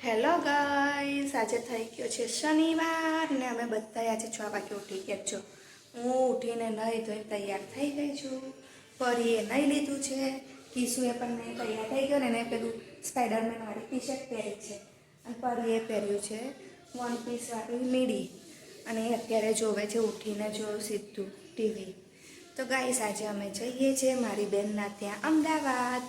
Hello guys, આજે થઈ ગયો છે શનિવાર ને અમે બધા આજે 6 વાગે ઉઠી ગયા છો. હું ઉઠીને નહીં ધોઈને તૈયાર થઈ ગઈ છું. પરીએ નહીં લીધું છે, કિશુએ પણ નહીં તૈયાર થઈ ગયો ને એને પેલું સ્પાઈડરમેન વાળી ટી શર્ટ પહેરી છે અને પરીએ પહેર્યું છે વન પીસ વાળી મીડી અને અત્યારે જોવે છે ઉઠીને જો સીધું ટીવી. તો ગાઈસ આજે અમે જઈએ છીએ મારી બહેનના ત્યાં અમદાવાદ.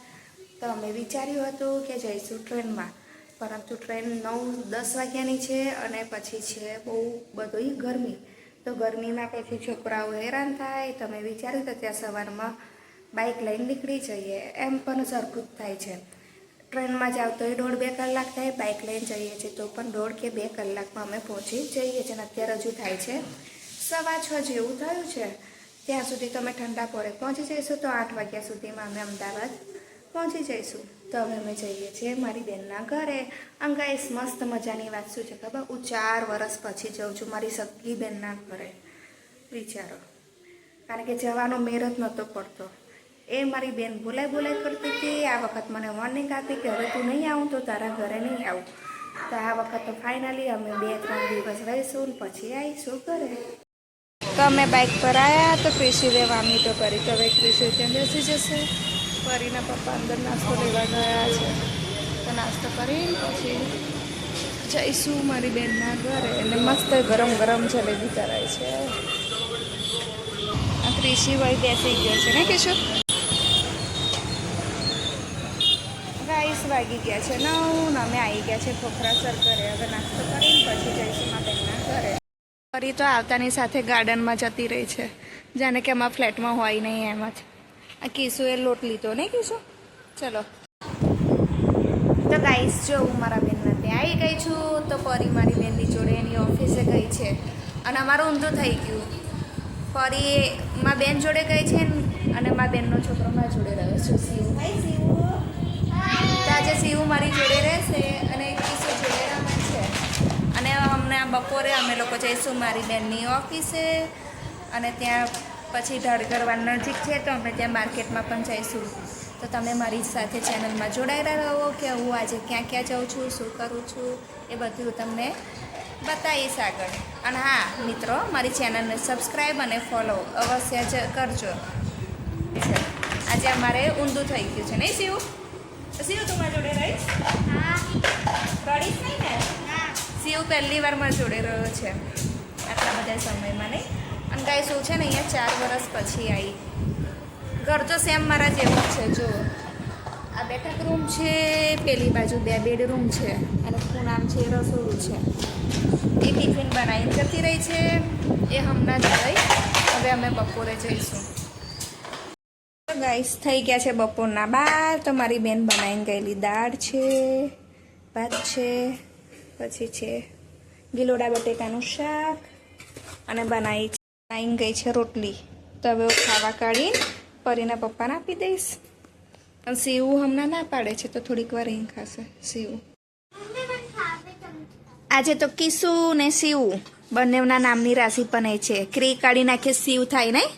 તો અમે વિચાર્યું હતું કે જઈશું ટ્રેનમાં, પરંતુ ટ્રેન 9-10 વાગ્યાની છે અને પછી છે બહુ બધું ગરમી. તો ગરમીમાં પછી છોકરાઓ હેરાન થાય. તમે વિચાર્યું તો ત્યાં સવારમાં બાઇક લઈને નીકળી જઈએ, એમ પણ સરખું જ થાય છે. ટ્રેનમાં જાવ તો 1.5-2 કલાક થાય, બાઇક લઈને જઈએ છીએ તો પણ 1.5 કે 2 કલાકમાં અમે પહોંચી જઈએ છીએ. અને અત્યારે હજુ થાય છે 6:15 જેવું થયું છે. ત્યાં સુધી તો અમે ઠંડા પડે પહોંચી જઈશું, તો 8 વાગ્યા સુધીમાં અમે અમદાવાદ પહોંચી જઈશું. તો હવે અમે જઈએ છીએ મારી બહેનના ઘરે. ગાઈસ મસ્ત મજાની વાત શું છે ખબર, હું 4 વર્ષ પછી જાઉં છું મારી સગી બહેનના ઘરે. વિચારો, કારણ કે જવાનો મેર જ નહોતો પડતો. એ મારી બહેન બોલાય કરતી હતી. આ વખત મને વોર્નિંગ આપી કે હવે તું નહીં આવું તો તારા ઘરે નહીં આવું. તો આ વખત તો ફાઇનલી અમે 2-3 દિવસ રહીશું ને પછી આવીશું ઘરે. તો અમે બાઇક પર આવ્યા તો ક્રિશીએ વામી તો કરી, તો હવે ક્રિશી ત્યાં બેસી જશે. પરીના પપ્પા અંદર નાસ્તો લેવા ગયા છે, તો નાસ્તો કરીને પછી જઈશું મારી બહેનના ઘરે. અને મસ્ત ગરમ ગરમ જલેબી કરાય છે. આ ક્રિશી વળી બેસી ગયો છે ને કીશું. ગાઈસ વાગી ગયા છે 9 ને અમે આવી ગયા છે ખોખરાસર ઘરે. હવે નાસ્તો કરીને પછી જઈશું મારા બહેનના ઘરે. પરી તો આવતાની સાથે ગાર્ડનમાં જતી રહી છે, જાણે કે અમારા ફ્લેટમાં હોય નહીં એમ જ. આ કિશુએ લોટ લીધો નહીં કિશુ. ચલો તો ગાઈસ જો હું મારા બેનના ત્યાં આવી ગઈ છું. તો પરી મારી બેનની જોડે એની ઓફિસે ગઈ છે અને અમારું ઊંધું થઈ ગયું. પરી મારા બેન જોડે ગઈ છે અને મારા બેનનો છોકરો મારા જોડે રહ્યો છે શિવ. હાય શિવ. તો આજે શિવ મારી જોડે રહેશે અને કિશુ જોડે રમે છે. અને અમને બપોરે અમે લોકો જઈશું મારી બેનની ઓફિસે અને ત્યાં પછી ધારગરવા નજીક છે તો અમે ત્યાં માર્કેટમાં પણ જઈશું. તો તમે મારી સાથે ચેનલમાં જોડાયેલા રહો કે હું આજે ક્યાં ક્યાં જાઉં છું, શું કરું છું, એ બધું તમને બતાવીશ આગળ. અને હા મિત્રો, મારી ચેનલને સબસ્ક્રાઈબ અને ફોલો અવશ્ય જ કરજો. આજે અમારે ઊંધું થઈ ગયું છે નહીં શિવ? શિવ તું મારી જોડે રહીશ? રડીશ નહીં ને? શિવ પહેલી વાર મારી જોડે રહ્યો છે આટલા બધા સમયમાં નહીં. અને ગાય શું છે ને અહીંયા 4 વર્ષ પછી આવી. ઘર તો સેમ મારા જેવું જ છે. જો આ બેઠક રૂમ છે, પેલી બાજુ 2 બેડરૂમ છે અને ખૂણામ છે રસોડું છે. એ ટિફિન બનાવીને જતી રહી છે, એ હમણાં જ ગઈ. હવે અમે બપોરે જઈશું. ગાઈસ થઈ ગયા છે બપોરના 12. તો મારી બેન બનાવીને ગયેલી દાળ છે, ભાત છે, પછી છે ગિલોડા બટેકાનું શાક અને બનાવીને ગઈ છે રોટલી. તો હવે ખાવા કાઢીને પરીના પપ્પાને આપી દઈશ. અને સીવું હમણાં ના પાડે છે તો થોડીક વાર અહીં ખાશે સીવું. આજે તો કિશુ ને સીવું બંનેના નામની રાશિ પણ એ છે. ક્રી કાઢી નાખે સીવ થાય નહીં.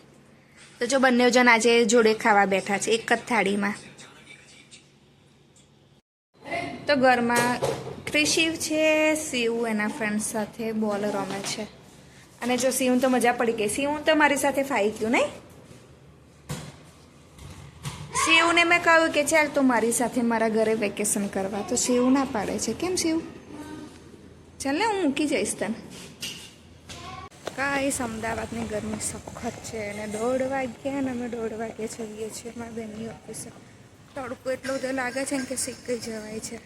તો જો બંને જણ આજે જોડે ખાવા બેઠા છે એક જ થાળીમાં. તો ઘરમાં ક્રિશિવ છે, સીવ એના ફ્રેન્ડ સાથે બોલ રમે છે. અને જો સીવું તો મજા પડી ગઈ. સીવું તો મારી સાથે ફાઈ ગયું નહીં. શિવને મેં કહ્યું કે ચાલ તું મારી સાથે મારા ઘરે વેકેશન કરવા, તો શિવ ના પાડે છે. કેમ શિવ? ચાલ ને હું મૂકી જઈશ તને. કાંઈ અમદાવાદની ગરમી સખત છે અને 1:30 વાગ્યા ને અમે 1:30 વાગે જઈએ છીએ મારા બેનની ઓફિસે. તડકો એટલો બધો લાગે છે ને કે શીખાઈ જવાય છે.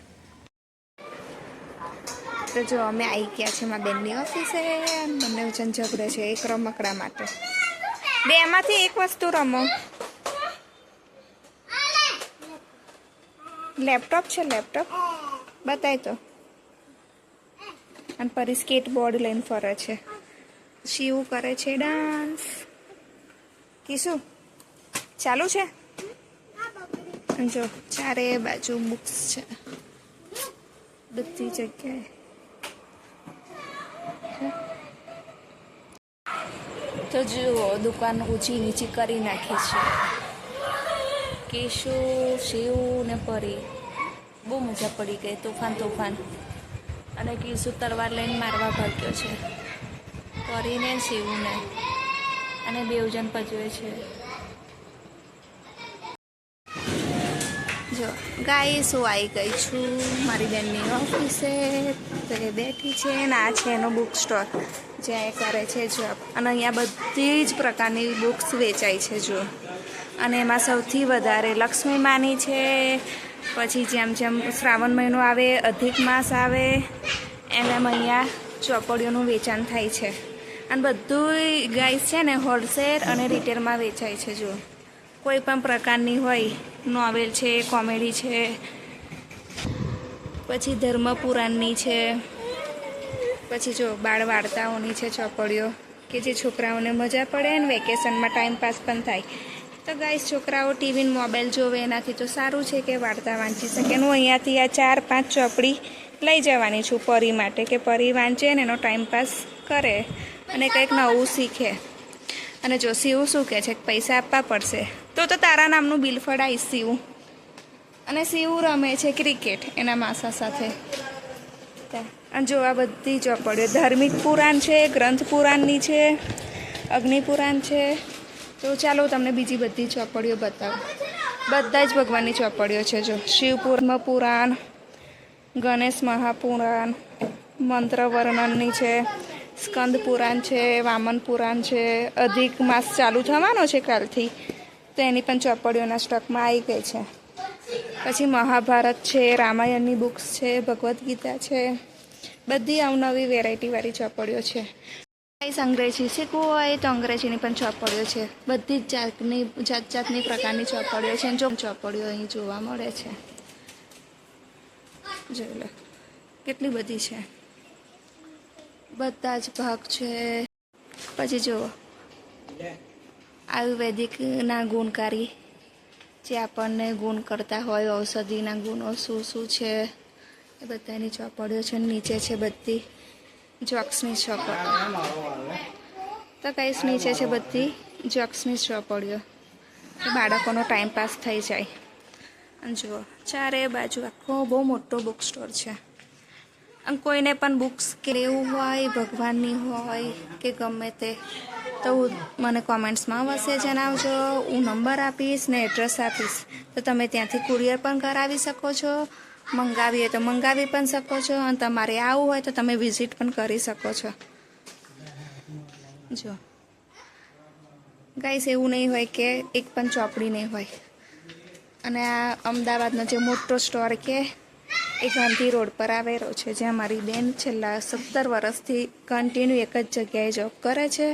તો જો અમે આવી ગયા છીએ મારા બેનની ઓફિસે. બંને વચન ઝઘડે છે એક રમકડા માટે. બેમાંથી એક વસ્તુ રમો. લેપટોપ છે, લેપટોપ બતાય તો. અને પરી સ્કેટબોર્ડ લઈને ફરે છે. શિવ કરે છે ડાન્સ. કિશુ ચાલુ છે. જો ચારે બાજુ બુક્સ છે બધી જગ્યાએ. તો જુઓ દુકાન ઊંચી નીચી કરી નાખી છે. કિશુ, શિવ ને પરી બહુ મજા પડી ગઈ. તોફાન અને કિસુ તલવાર લઈને મારવા ભાગ્યો છે, પરીને શિવને, અને બેવજન પજવે છે. જો ગાઈસ હું આવી ગઈ છું મારી બેનની ઓફિસે. તો એ બેઠી છે ને આ છે એનો બુક સ્ટોર જ્યાં એ કરે છે જોબ. અને અહીંયા બધી જ પ્રકારની બુક્સ વેચાય છે જો. અને એમાં સૌથી વધારે લક્ષ્મી માની છે, પછી જેમ જેમ શ્રાવણ મહિનો આવે, અધિક માસ આવે, એમ એમ અહીંયા ચોપડીઓનું વેચાણ થાય છે. અને બધું ગાઈસ છે ને હોલસેલ અને રિટેલમાં વેચાય છે જો. કોઈ પણ પ્રકારની હોય, નોવેલ છે, કોમેડી છે, પછી ધર્મ પુરાણની છે, પછી જો બાળ વાર્તાઓની છે ચોપડીઓ કે જે છોકરાઓને મજા પડે ને વેકેશનમાં ટાઈમ પાસ પણ થાય. તો ગાઈસ છોકરાઓ ટીવી ને મોબાઈલ જોવે એનાથી તો સારું છે કે વાર્તા વાંચી શકે. હું અહીંયાથી આ 4-5 ચોપડી લઈ જવાની છું પરી માટે, કે પરી વાંચે ને એનો ટાઈમ પાસ કરે અને કંઈક નવું શીખે. અને જો શિવ શું કહે છે, પૈસા આપવા પડશે તો તારા નામનું બિલ ફડાઈશ શિવ. અને શિવ રમે છે ક્રિકેટ એના માસા સાથે. અને જો આ બધી ચોપડીઓ ધાર્મિક પુરાણ છે, ગ્રંથ પુરાણની છે, અગ્નિ પુરાણ છે. તો ચાલો તમને બીજી બધી ચોપડીઓ બતાવું. બધા જ ભગવાનની ચોપડીઓ છે જો. શિવ પુરાણ, ગણેશ મહાપુરાણ, મંત્ર વર્ણનની છે, સ્કંદ પુરાણ છે, વામન પુરાણ છે, અધિક માસ ચાલુ થવાનો છે કાલથી, તો એની પણ ચોપડીઓના સ્ટોકમાં આવી ગઈ છે. પછી મહાભારત છે, રામાયણની બુક્સ છે, ભગવદ્ ગીતા છે, બધી અવનવી વેરાયટીવાળી ચોપડીઓ છે. અંગ્રેજી શીખવું હોય તો અંગ્રેજીની પણ ચોપડીઓ છે. બધી જ જાતની પ્રકારની ચોપડીઓ છે. જો ચોપડીઓ અહીં જોવા મળે છે, જોઈ લો કેટલી બધી છે. બધા જ ભાગ છે. પછી જુઓ આયુર્વેદિકના ગુણકારી, જે આપણને ગુણ કરતા હોય, ઔષધિના ગુણો શું શું છે એ બધાની ચોપડીઓ છે. નીચે છે બધી જોક્સની ચોપડીઓ. તો કઈશ નીચે છે બધી જોક્સની ચોપડીઓ, બાળકોનો ટાઈમ પાસ થઈ જાય. અને જુઓ ચારે બાજુ આખો બહુ મોટો બુક સ્ટોર છે. અને કોઈને પણ બુક્સ કે એવું હોય, ભગવાનની હોય કે ગમે તે, તો મને કોમેન્ટ્સમાં અવશ્ય જણાવજો. હું નંબર આપીશ ને એડ્રેસ આપીશ, તો તમે ત્યાંથી કુરિયર પણ કરાવી શકો છો. મંગાવી હોય તો મંગાવી પણ શકો છો. અને તમારે આવવું હોય તો તમે વિઝિટ પણ કરી શકો છો. જો ગાઈસ એવું નહીં હોય કે એક પણ ચોપડી નહીં હોય. અને આ અમદાવાદનો જે મોટો સ્ટોર કે એ ગાંધી રોડ પર આવેલો છે, જ્યાં મારી બેન છેલ્લા 17 વર્ષથી કન્ટિન્યુ એક જ જગ્યાએ જોબ કરે છે.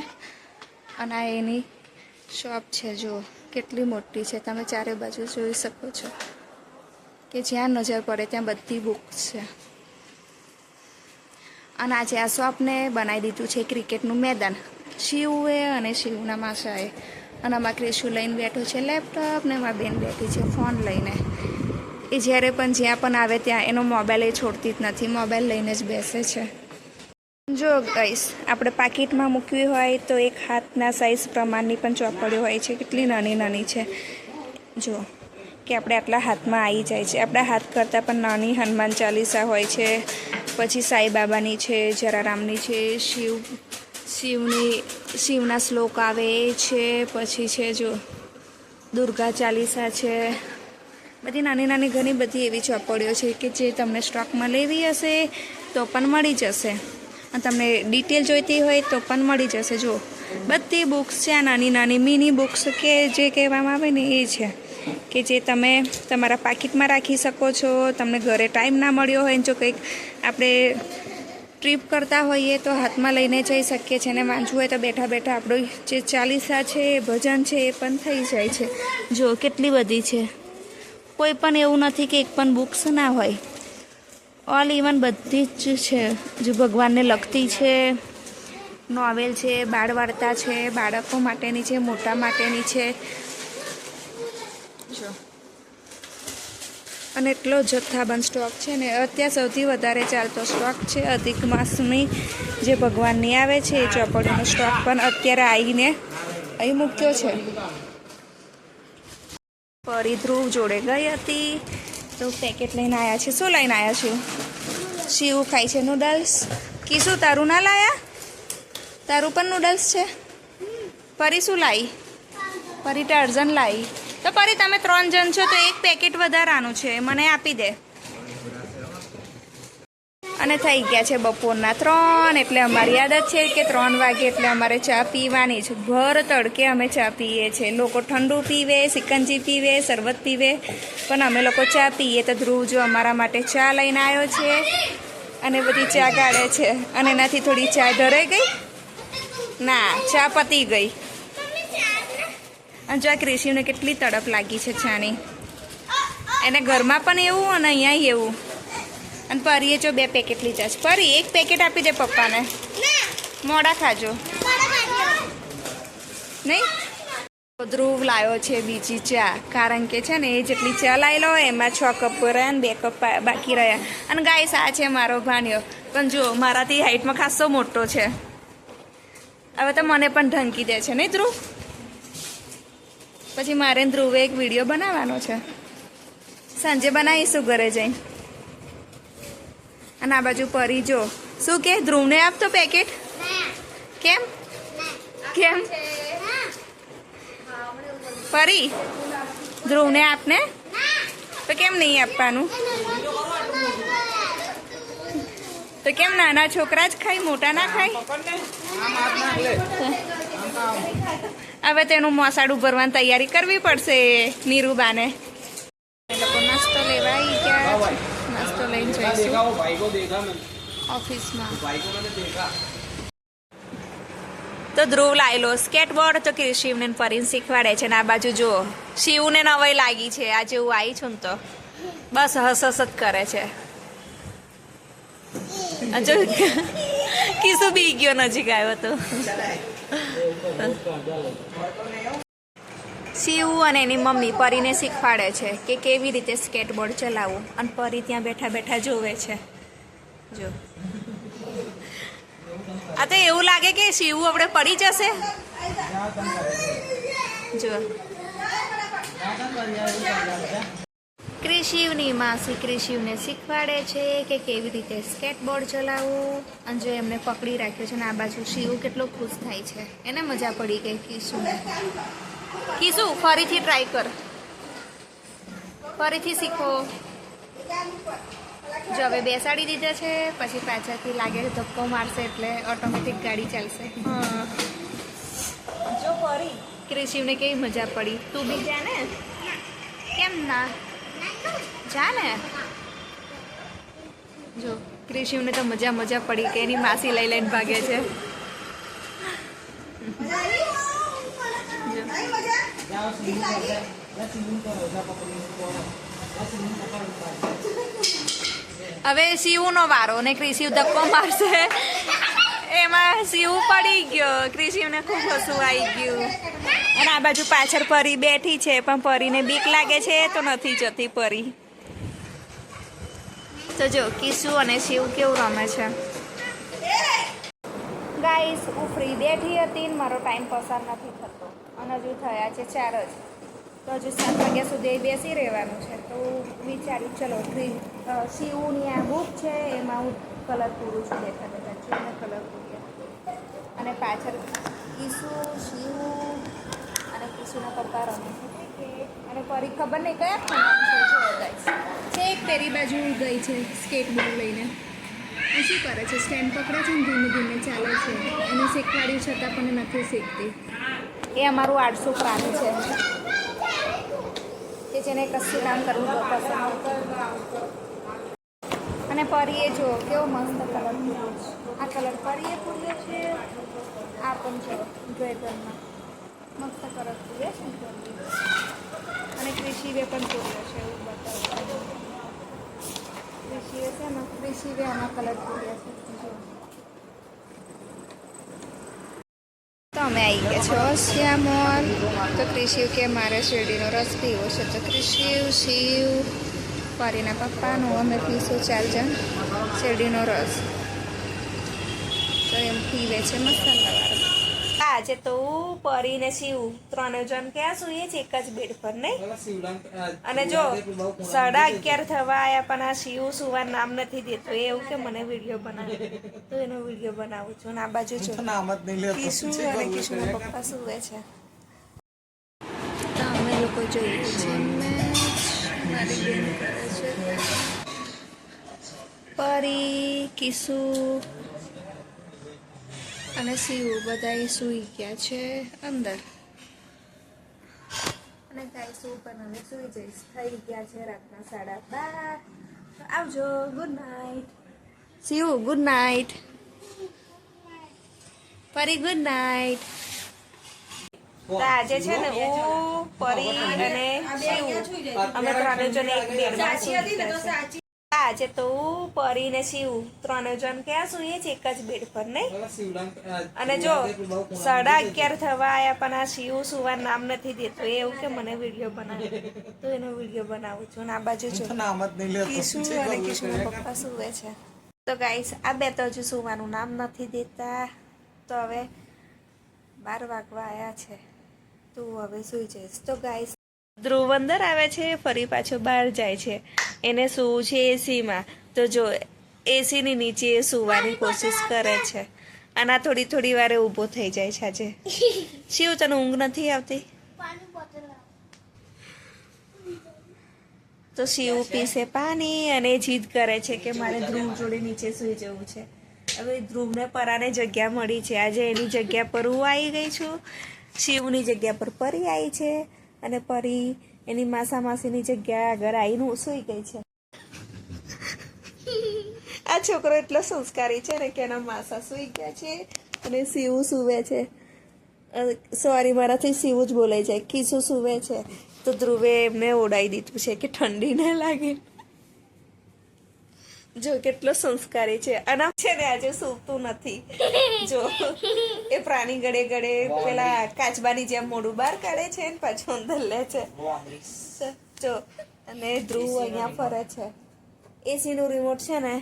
અને આ એની શોપ છે. જો કેટલી મોટી છે, તમે ચારે બાજુ જોઈ શકો છો કે જ્યાં નજર પડે ત્યાં બધી બુક્સ છે. અને આજે આ શોપને બનાવી દીધું છે ક્રિકેટનું મેદાન શિવે અને શિવના માસાએ. અને આમાં ક્રિશુ લઈને બેઠો છે લેપટોપ, ને એમાં બેન બેઠી છે ફોન લઈને. એ જ્યારે પણ જ્યાં પણ આવે ત્યાં એનો મોબાઈલ એ છોડતી જ નથી, મોબાઈલ લઈને જ બેસે છે. જો ગાઈસ આપણે પાકીટમાં મૂકવી હોય તો એક હાથના સાઇઝ પ્રમાણની પણ ચોપડીઓ હોય છે. કેટલી નાની નાની છે જો, કે આપણે આટલા હાથમાં આવી જાય છે. આપણા હાથ કરતાં પણ નાની હનુમાન ચાલીસા હોય છે, પછી સાંઈબાબાની છે, જલારામની છે, શિવના શ્લોક આવે છે, પછી છે જો દુર્ગા ચાલીસા છે. બધી નાની નાની ઘણી બધી એવી ચોપડીઓ છે કે જે તમને સ્ટોકમાં લેવી હશે તો પણ મળી જશે. અને તમને ડિટેલ જોઈતી હોય તો પણ મળી જશે. જો બધી બુક્સ છે, આ નાની નાની મિની બુક્સ કે જે કહેવામાં આવે ને એ છે, કે જે તમે તમારા પાકીટમાં રાખી શકો છો. તમને ઘરે ટાઈમ ના મળ્યો હોય, જો કંઈક આપણે ટ્રીપ કરતા હોઈએ તો હાથમાં લઈને જઈ શકીએ છીએ. અને વાંચવું હોય તો બેઠા બેઠા આપણું જે ચાલીસા છે, ભજન છે, એ પણ થઈ જાય છે. જો કેટલી બધી છે. કોઈ પણ એવું નથી કે એક પણ બુક્સ ના હોય. ઓલ ઇવન બધી જ છે. જો ભગવાનને લગતી છે, નોવેલ છે, બાળ વાર્તા છે, બાળકો માટેની છે, મોટા માટેની છે. જો અને એટલો જથ્થાબંધ સ્ટોક છે ને. અત્યારે સૌથી વધારે ચાલતો સ્ટોક છે અધિક માસની જે ભગવાનની આવે છે એ ચોપડીનો સ્ટોક પણ અત્યારે આવીને અહીં મૂક્યો છે. પરી ધ્રુવ જોડે ગઈ હતી તો પેકેટ લઈને આવ્યા છે. શું લઈને આવ્યા છું? શિવ ખાય છે નૂડલ્સ. કીશું તારું ના લાયા? તારું પણ નૂડલ્સ છે? પરી શું લાવી? પરી ટાર્ઝન લાવી. તો પરી તમે 3 જણ છો તો એક પેકેટ વધારાનું છે, મને આપી દે. અને થઈ ગયા છે બપોરના 3, એટલે અમારી આદત છે કે 3 વાગે એટલે અમારે ચા પીવાની છે. ભર તડકે અમે ચા પીએ છીએ. લોકો ઠંડુ પીવે, સિકંજી પીવે, શરબત પીવે, પણ અમે લોકો ચા પીએ. તો ધ્રુવ જો અમારા માટે ચા લઈને આવ્યો છે અને બધી ચા કાઢે છે. અને એનાથી થોડી ચા ઢરાઈ ગઈ? ના, ચા પતી ગઈ. અને જો આ ક્રિશિવને કેટલી તડપ લાગી છે ચાની. એને ઘરમાં પણ એવું અને અહીંયા એવું. અને પરીએ જો 2 પેકેટ લીધા છે. પરી 1 પેકેટ આપી દે પપ્પાને. મોડા ખાજો નહીં. ધ્રુવ લાવ્યો છે બીજી ચા, કારણ કે છે ને એ જેટલી ચા લાવેલો હોય એમાં 6 કપ રહ્યા ને 2 કપ બાકી રહ્યા. અને ગાઈસ આ છે મારો ભાણ્યો, પણ જો મારાથી હાઈટમાં ખાસો મોટો છે. હવે તો મને પણ ઢંકી દે છે નહીં ધ્રુવ? પછી મારે ધ્રુવે એક વિડીયો બનાવવાનો છે, સાંજે બનાવીશું ઘરે જઈને. અને આ બાજુ પરી જો શું કે ધ્રુવને આપતો પેકેટ. કેમ કેમ પરી? ધ્રુવને આપને તો કેમ નહીં આપવાનું? તો કેમ નાના છોકરા જ ખાય, મોટા ના ખાય? હવે તેનું મોસાડું ભરવાની તૈયારી કરવી પડશે નીરુબાને. લોકો નાસ્તો લેવા આવી ગયા. નાસ્તો લઈને જઈશું ઓફિસમાં. તો ધ્રુવ લાયેલો સ્કેટબોર્ડ, તો શિવને પરીને શીખવાડે છે. ને આ બાજુ જુઓ શિવને નવાઈ લાગી છે. આજે હું આવી છું ને તો બસ હસ હસ જ કરે છે. જો કિસુ બી ગયો, નજીક આવ્યો તો. શિવ અને એની મમ્મી પરીને શીખવાડે છે કે કેવી રીતે સ્કેટબોર્ડ ચલાવવું. અને પરી ત્યાં બેઠા બેઠા જોવે છે. જો આ તો એવું લાગે કે શિવ આપણે પડી જશે. જો ક્રિશિવની માસી ક્રિશિવને શીખવાડે છે કે કેવી રીતે સ્કેટબોર્ડ ચલાવવું. અને જો એમને પકડી રાખ્યો છે ને આ બાજુ શિવ કેટલો ખુશ થાય છે. એને મજા પડી ગઈ કિશુને. કિશુ ફરીથી ટ્રાય કર, ફરીથી શીખો. જો હવે બેસાડી દીધા છે, પછી પાછળથી લાગે છે ધક્કો મારશે એટલે ઓટોમેટિક ગાડી ચાલશે. હા જો ફરી ક્રિશિવને કેવી મજા પડી. તું બી જા ને. કેમ ના જા ને. જો ક્રિશિવને તો મજા પડી કે એની માસી લઈ લઈને ભાગે છે. હવે શિવનો વારો ને ક્રિશિવ ધક્કો મારશે. એમાં શિવ પડી ગયો. ક્રિશિવને ખૂબ હસવું આવી ગયું. અને આ બાજુ પાછળ પરી બેઠી છે, પણ પરીને બીક લાગે છે તો નથી જતી પરી. તો જો કિશુ અને શિવ કેવું રમે છે. ગાઈસ હું ફ્રી બેઠી હતી ને મારો ટાઈમ પસાર નથી થતો. અને હજુ થયા છે 4 જ. તો હજુ 7 વાગ્યા સુધી બેસી રહેવાનું છે. તો વિચાર્યું ચલો શિવની આ બુક છે એમાં હું કલર પૂરું છું. બેઠા બેઠા છું કલર પૂર્યા. અને પાછળ કિશુ, શિવ અને કિશુના પપ્પા રમે છે. અને ફરી ખબર નહીં કયા ખાવાનું છે. એક પેરી બાજુ ગઈ છે સ્કેટબોર્ડ લઈને. શું કરે છે? સ્ટેન્ડ પકડે છે ને ધીમે ધીમે ચાલે છે. એને શીખવાડ્યું છતાં પણ નથી શીખતી. એ અમારું 800 પ્રાણી છે કે જેને કશું કામ કરવું પસંદ. અને પરીએ જો કેવો મસ્ત કલર પૂર્યો છે. આ કલર પરીએ પૂર્યો છે. આ પણ જો ડ્રેગનમાં મસ્ત કલર પૂર્યો છે. અને ક્રિશિવે પણ પૂર્યો છે. એવું બતાવું ક્રિશિવે છે ને, ક્રિશિવે આના કલર પૂર્યા છે. તો અમે આવી ગયા છો ઓશિયા મોલ. તો ક્રિશિવ કે મારે શેરડીનો રસ પીવો છે. તો ક્રિશિવ, શિવ, પરીના પપ્પાનું અમે પીશું 4 જણ શેરડીનો રસ. તો એમ પીવે છે મસાલાવાળો. આજે તો પરી ને શિવ 3 જણ ક્યાં સુઈએ છે એક જ બેડ પર નહીં. અને જો 11:30 થવા આવ્યા પણ આ શિવ સુવા નામ નથી દેતો. એવું કે મને વિડીયો બનાવે તો એનો વિડીયો બનાવું છું. અને આ બાજુ જો કિશુ અને કિશુના પપ્પા સુવે છે. તો અમે લોકો જોઈએ છે મેચ. મારી બેન કરે છે પરી, કિશુ અને શિવ બધા સૂઈ ગયા છે અંદર. અને ગાઈસ હું પણ હવે સૂઈ જઈશ. થઈ ગયા છે રાતના 12:30. તો આવજો. Good night Shiv. Good night Pari. Good night. તો આજે છે ને હું પરી અને શિવ અમે 3 જણ એક બેડમાં સૂઈ ગયા છે. આજે તો હું પરી ને શિવ 3 જણ ક્યાં સુઈએ છે એક જ બેડ પર નહીં. અને જો 11:30 થવા આવ્યા પણ આ શિવ સુવા નામ નથી દેતો. એવું કે મને વિડીયો બનાવે તો એનો વિડીયો બનાવું છું. અને આ બાજુ જો કિશુ અને કિશુના પપ્પા સુવે છે. તો ગાઈસ આ બે તો હજુ સુવાનું નામ નથી દેતા. તો હવે 12 વાગવા આવ્યા છે. તો હવે સુઈ જઈશ. તો ગાઈસ ધ્રુવ અંદર આવે છે, ફરી પાછો બહાર જાય છે. એને સૂવું છે એસીમાં. તો જો એસીની નીચે એ સૂવાની કોશિશ કરે છે. અને આ થોડી વારે ઊભો થઈ જાય છે. આજે શિવ તને ઊંઘ નથી આવતી? તો શિવ પીશે પાણી અને જીદ કરે છે કે મારે ધ્રુવ જોડે નીચે સૂઈ જવું છે. હવે ધ્રુવને પરાને જગ્યા મળી છે. આજે એની જગ્યા પર હું આવી ગઈ છું. શિવની જગ્યા પર પરી આવી છે. અને પરી એની માસીની જગ્યા આગળ આવીને સૂઈ ગઈ છે. આ છોકરો એટલો સંસ્કારી છે ને કે એના માસા સૂઈ ગયા છે અને શિવ સૂવે છે. સોરી મારાથી શિવ જ બોલાઈ જાય. કિશુ સૂવે છે તો ધ્રુવે એમને ઓડાઈ દીધું છે કે ઠંડી ના લાગે. જો કેટલો સંસ્કારી છે. અને છે ને આજે સૂતું નથી. જો એ પ્રાણી ગળે પેલા કાચબાની જેમ મોઢું બહાર કાઢે છે ને પાછું અંદર લે છે. જો અને ધ્રુવ અહીંયા ફરે છે. એસીનું રિમોટ છે ને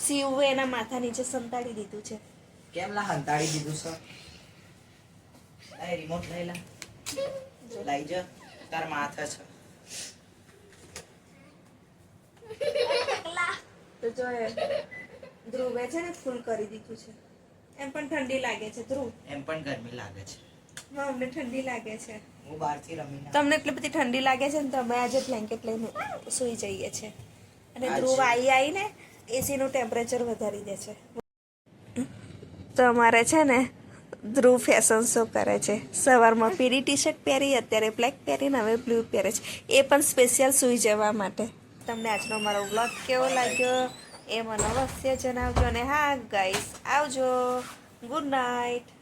શિવે એના માથા નીચે સંતાડી દીધું છે. કેમ લા હંતાડી દીધું છે? આ રિમોટ લઈ લા. લઈ જા. તાર માથા છે. તો જો ધ્રુવે છે ને ફૂલ કરી દીધું છે. એમ પણ ઠંડી લાગે છે ધ્રુવ. એમ પણ ગરમી લાગે છે. હા અમને ઠંડી લાગે છે. હું બહારથી રમીને તમને એટલી બધી ઠંડી લાગે છે ને તો અમે આજે બ્લેન્કેટ લઈને સૂઈ જઈએ છીએ. અને ધ્રુવ આવીને એસીનું ટેમ્પરેચર વધારી દે છે. તો અમારે છે ને ધ્રુવ ફેશન શો કરે છે. સવારમાં પીળી ટી-શર્ટ પહેરી, અત્યારે બ્લેક પહેરીને હવે બ્લુ પહેરે છે. એ પણ સ્પેશિયલ સૂઈ જવા માટે. તમને આજનો મારો વ્લોગ કેવો લાગ્યો એ મને અવશ્ય જણાવજો. અને હા ગાઈસ આવજો. Good night.